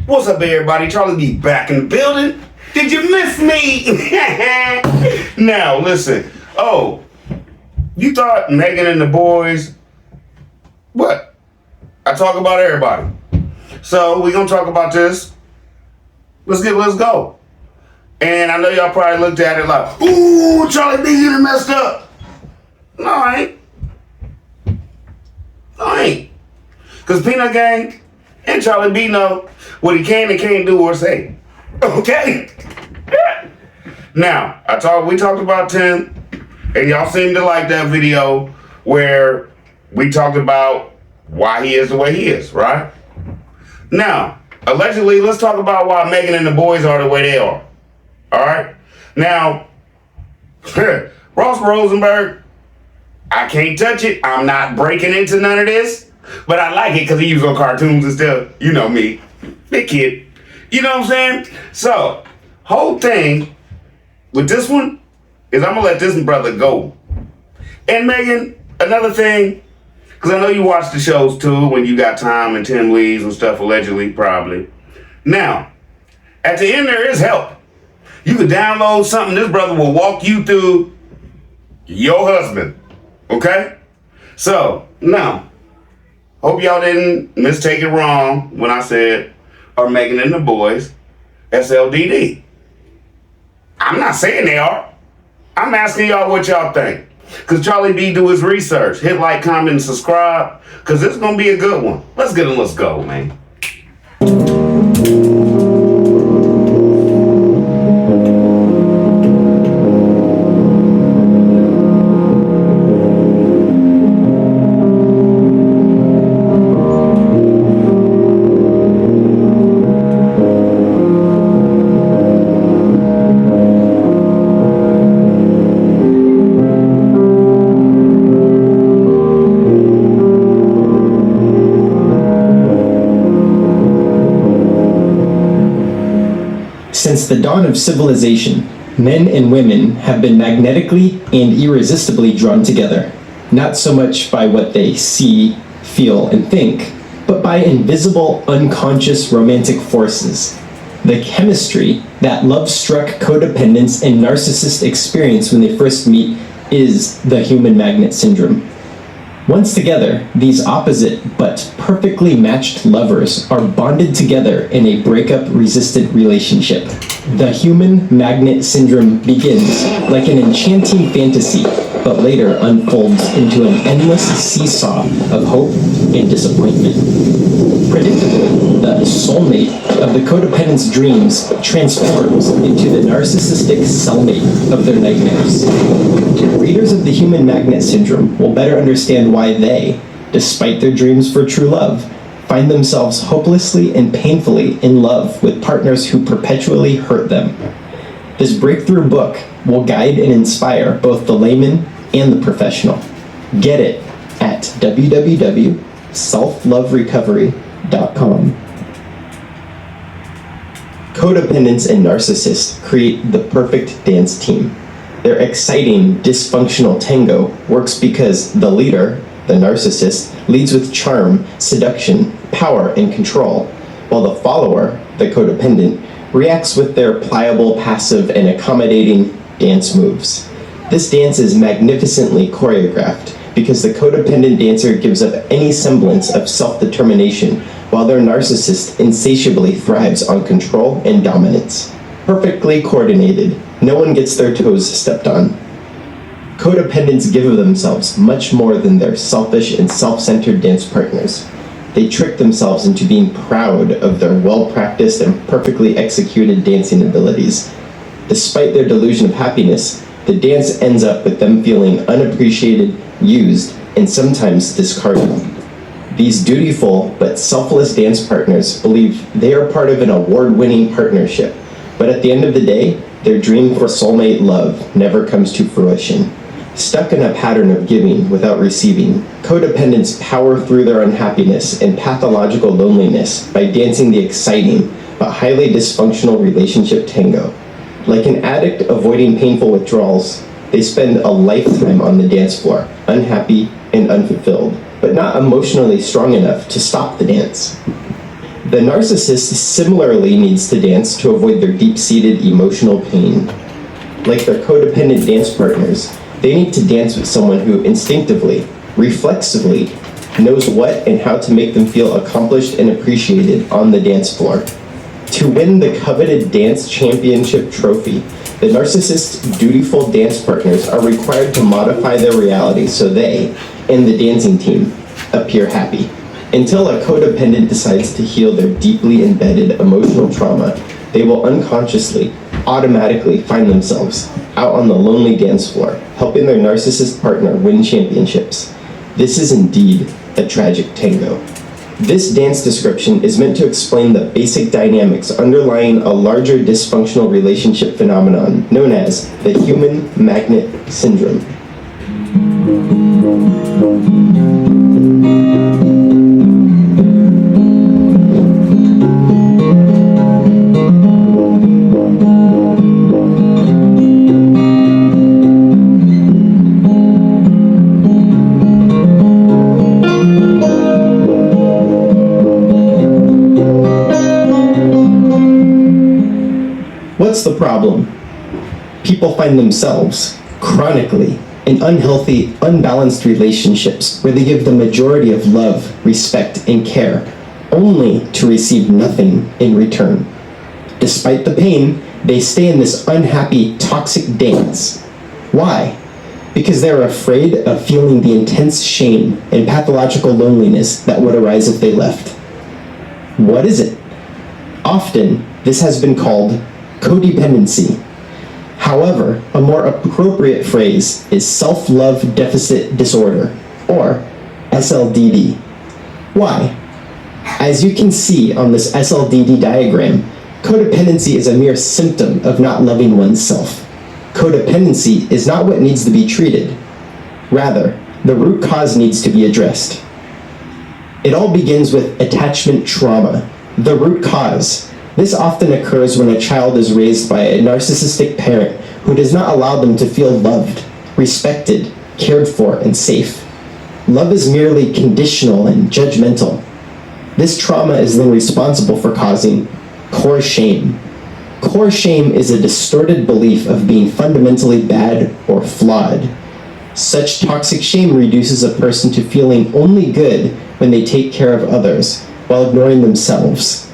What's up, everybody? Charlie B back in the building. Did you miss me? Now, listen. Oh, you thought Megan and the boys? What? I talk about everybody. So we're gonna talk about this. Let's go. And I know y'all probably looked at it like, ooh, Charlie B, you done messed up. No, I ain't. Cause Peanut Gang and Charlie B know what he can and can't do or say. Okay? Now, we talked about Tim, and y'all seemed to like that video where we talked about why he is the way he is, right? Now, allegedly, let's talk about why Megan and the boys are the way they are. All right? Now, Ross Rosenberg, I can't touch it. I'm not breaking into none of this. But I like it because he used on cartoons and stuff. You know me. Big kid. You know what I'm saying? So, whole thing with this one is I'm going to let this brother go. And Megan, another thing, because I know you watch the shows too when you got time and Tim leaves and stuff, allegedly, probably. Now, at the end there is help. You can download something. This brother will walk you through your husband. Okay? So, now, hope y'all didn't mistake it wrong when I said, or Megan and the boys, SLDD. I'm not saying they are. I'm asking y'all what y'all think. Because Charlie B do his research. Hit like, comment, and subscribe. Because this is going to be a good one. Let's go, man. Since the dawn of civilization, men and women have been magnetically and irresistibly drawn together, not so much by what they see, feel, and think, but by invisible, unconscious romantic forces. The chemistry that love-struck codependents and narcissists experience when they first meet is the human magnet syndrome. Once together, these opposite but perfectly matched lovers are bonded together in a breakup-resistant relationship. The human magnet syndrome begins like an enchanting fantasy, but later unfolds into an endless seesaw of hope and disappointment. Predictably, the soulmate of the codependent's dreams transforms into the narcissistic cellmate of their nightmares. Readers of the human magnet syndrome will better understand why they, despite their dreams for true love, find themselves hopelessly and painfully in love with partners who perpetually hurt them. This breakthrough book will guide and inspire both the layman and the professional. Get it at www.selfloverecovery.com. Codependents and narcissists create the perfect dance team. Their exciting, dysfunctional tango works because the leader, the narcissist, leads with charm, seduction, power, and control, while the follower, the codependent, reacts with their pliable, passive, and accommodating dance moves. This dance is magnificently choreographed because the codependent dancer gives up any semblance of self-determination, while their narcissist insatiably thrives on control and dominance. Perfectly coordinated, no one gets their toes stepped on. Codependents give of themselves much more than their selfish and self-centered dance partners. They trick themselves into being proud of their well-practiced and perfectly executed dancing abilities. Despite their delusion of happiness, the dance ends up with them feeling unappreciated, used, and sometimes discarded. These dutiful but selfless dance partners believe they are part of an award-winning partnership, but at the end of the day, their dream for soulmate love never comes to fruition. Stuck in a pattern of giving without receiving, codependents power through their unhappiness and pathological loneliness by dancing the exciting but highly dysfunctional relationship tango. Like an addict avoiding painful withdrawals, they spend a lifetime on the dance floor, unhappy and unfulfilled, but not emotionally strong enough to stop the dance. The narcissist similarly needs to dance to avoid their deep-seated emotional pain. Like their codependent dance partners, they need to dance with someone who instinctively, reflexively, knows what and how to make them feel accomplished and appreciated on the dance floor. To win the coveted dance championship trophy, the narcissist's dutiful dance partners are required to modify their reality so they, and the dancing team, appear happy. Until a codependent decides to heal their deeply embedded emotional trauma, they will unconsciously, automatically find themselves out on the lonely dance floor, helping their narcissist partner win championships. This is indeed a tragic tango. This dance description is meant to explain the basic dynamics underlying a larger dysfunctional relationship phenomenon known as the human magnet syndrome. What's the problem? People find themselves, chronically, in unhealthy, unbalanced relationships where they give the majority of love, respect, and care, only to receive nothing in return. Despite the pain, they stay in this unhappy, toxic dance. Why? Because they're afraid of feeling the intense shame and pathological loneliness that would arise if they left. What is it? Often, this has been called codependency. However, a more appropriate phrase is self-love deficit disorder, or SLDD. Why? As you can see on this SLDD diagram, codependency is a mere symptom of not loving oneself. Codependency is not what needs to be treated. Rather, the root cause needs to be addressed. It all begins with attachment trauma, the root cause. This often occurs when a child is raised by a narcissistic parent who does not allow them to feel loved, respected, cared for, and safe. Love is merely conditional and judgmental. This trauma is then responsible for causing core shame. Core shame is a distorted belief of being fundamentally bad or flawed. Such toxic shame reduces a person to feeling only good when they take care of others, while ignoring themselves.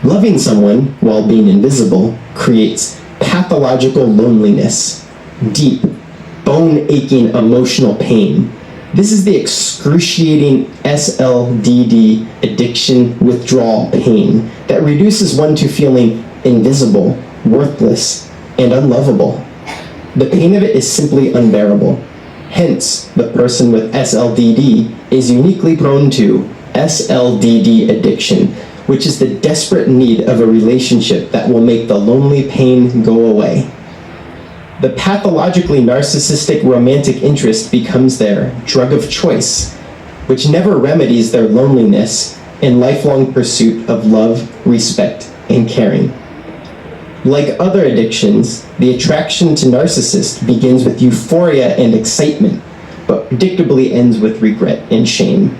Loving someone, while being invisible, creates pathological loneliness, deep, bone-aching emotional pain. This is the excruciating SLDD addiction withdrawal pain that reduces one to feeling invisible, worthless, and unlovable. The pain of it is simply unbearable. Hence, the person with SLDD is uniquely prone to SLDD addiction, which is the desperate need of a relationship that will make the lonely pain go away. The pathologically narcissistic romantic interest becomes their drug of choice, which never remedies their loneliness and lifelong pursuit of love, respect, and caring. Like other addictions, the attraction to narcissists begins with euphoria and excitement, but predictably ends with regret and shame.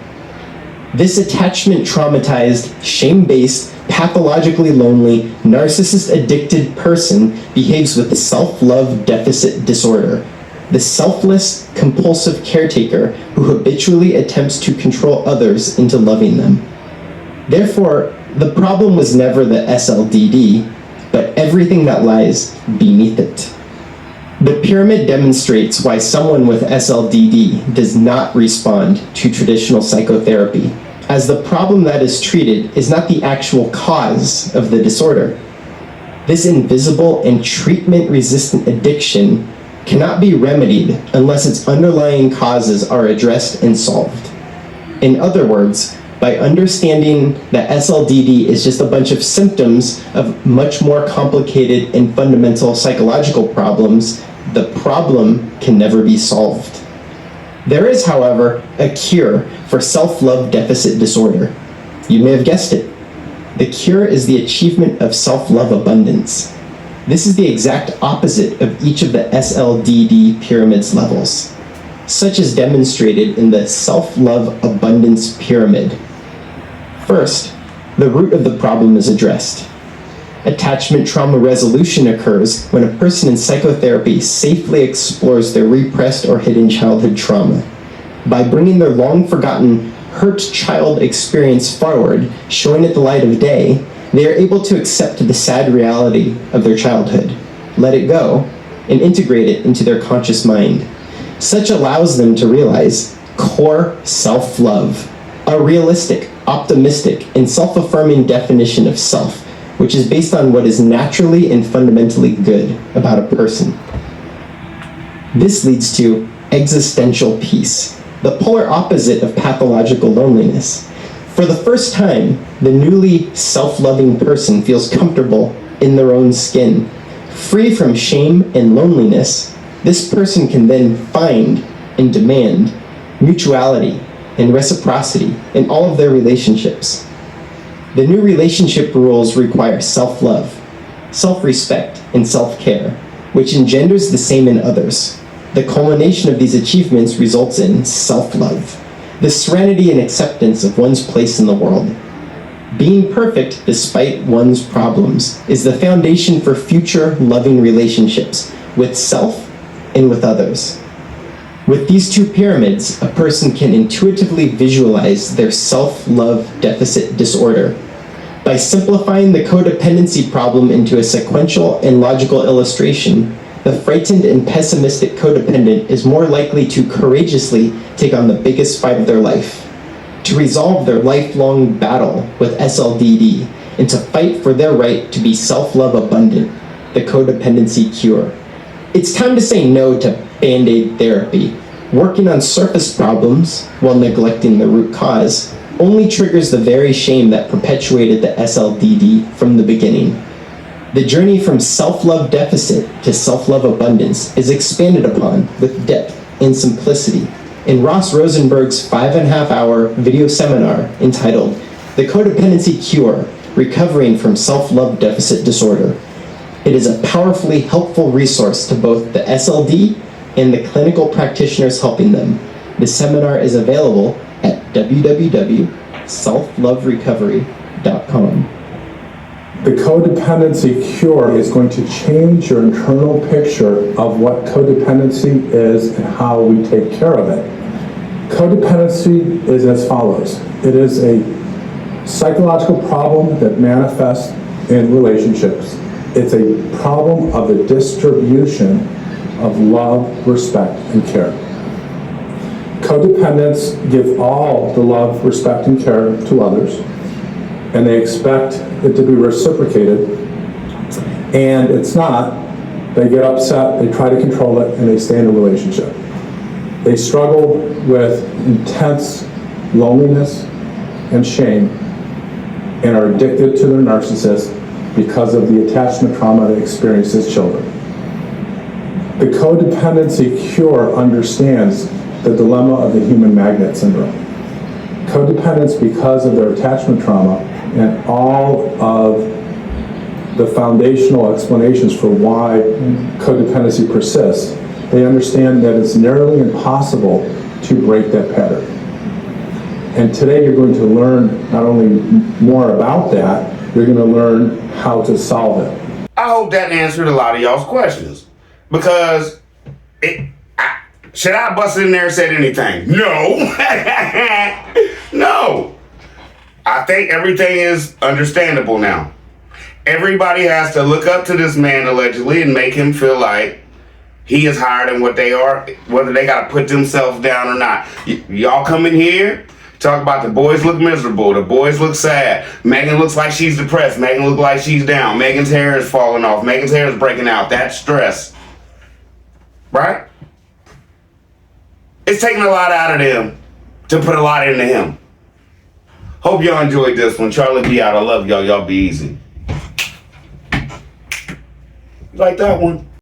This attachment traumatized, shame-based, pathologically lonely, narcissist-addicted person behaves with self-love deficit disorder, the selfless, compulsive caretaker who habitually attempts to control others into loving them. Therefore, the problem was never the SLDD, but everything that lies beneath it. The pyramid demonstrates why someone with SLDD does not respond to traditional psychotherapy, as the problem that is treated is not the actual cause of the disorder. This invisible and treatment-resistant addiction cannot be remedied unless its underlying causes are addressed and solved. In other words, by understanding that SLDD is just a bunch of symptoms of much more complicated and fundamental psychological problems, the problem can never be solved. There is, however, a cure for self-love deficit disorder. You may have guessed it. The cure is the achievement of self-love abundance. This is the exact opposite of each of the SLDD pyramid's levels, such as demonstrated in the self-love abundance pyramid. First, the root of the problem is addressed. Attachment trauma resolution occurs when a person in psychotherapy safely explores their repressed or hidden childhood trauma. By bringing their long-forgotten hurt child experience forward, showing it the light of day, they are able to accept the sad reality of their childhood, let it go, and integrate it into their conscious mind. Such allows them to realize core self-love, a realistic, optimistic, and self-affirming definition of self, which is based on what is naturally and fundamentally good about a person. This leads to existential peace, the polar opposite of pathological loneliness. For the first time, the newly self-loving person feels comfortable in their own skin. Free from shame and loneliness, this person can then find and demand mutuality and reciprocity in all of their relationships. The new relationship rules require self-love, self-respect, and self-care, which engenders the same in others. The culmination of these achievements results in self-love, the serenity and acceptance of one's place in the world. Being perfect despite one's problems is the foundation for future loving relationships with self and with others. With these two pyramids, a person can intuitively visualize their self-love deficit disorder. By simplifying the codependency problem into a sequential and logical illustration, the frightened and pessimistic codependent is more likely to courageously take on the biggest fight of their life, to resolve their lifelong battle with SLDD, and to fight for their right to be self-love abundant, the codependency cure. It's time to say no to Band-Aid therapy. Working on surface problems while neglecting the root cause only triggers the very shame that perpetuated the SLDD from the beginning. The journey from self-love deficit to self-love abundance is expanded upon with depth and simplicity in Ross Rosenberg's 5.5-hour video seminar entitled The Codependency Cure: Recovering from Self-Love Deficit Disorder. It is a powerfully helpful resource to both the SLD and the clinical practitioners helping them. The seminar is available at www.selfloverecovery.com. The codependency cure is going to change your internal picture of what codependency is and how we take care of it. Codependency is as follows. It is a psychological problem that manifests in relationships. It's a problem of the distribution of love, respect, and care. Codependents give all the love, respect, and care to others, and they expect it to be reciprocated, and it's not. They get upset, they try to control it, and they stay in a relationship. They struggle with intense loneliness and shame and are addicted to their narcissist because of the attachment trauma they experienced as children. The codependency cure understands the dilemma of the human magnet syndrome. Codependents, because of their attachment trauma and all of the foundational explanations for why codependency persists, they understand that it's nearly impossible to break that pattern. And today you're going to learn not only more about that, you're going to learn how to solve it. I hope that answered a lot of y'all's questions. Because, should I bust in there and said anything? No. No. I think everything is understandable now. Everybody has to look up to this man allegedly and make him feel like he is higher than what they are, whether they got to put themselves down or not. Y'all come in here, talk about the boys look miserable, the boys look sad, Megan looks like she's depressed, Megan looks like she's down, Megan's hair is falling off, Megan's hair is breaking out. That's stress. Right? It's taking a lot out of them to put a lot into him. Hope y'all enjoyed this one. Charlie be out. I love y'all. Y'all be easy. Like that one?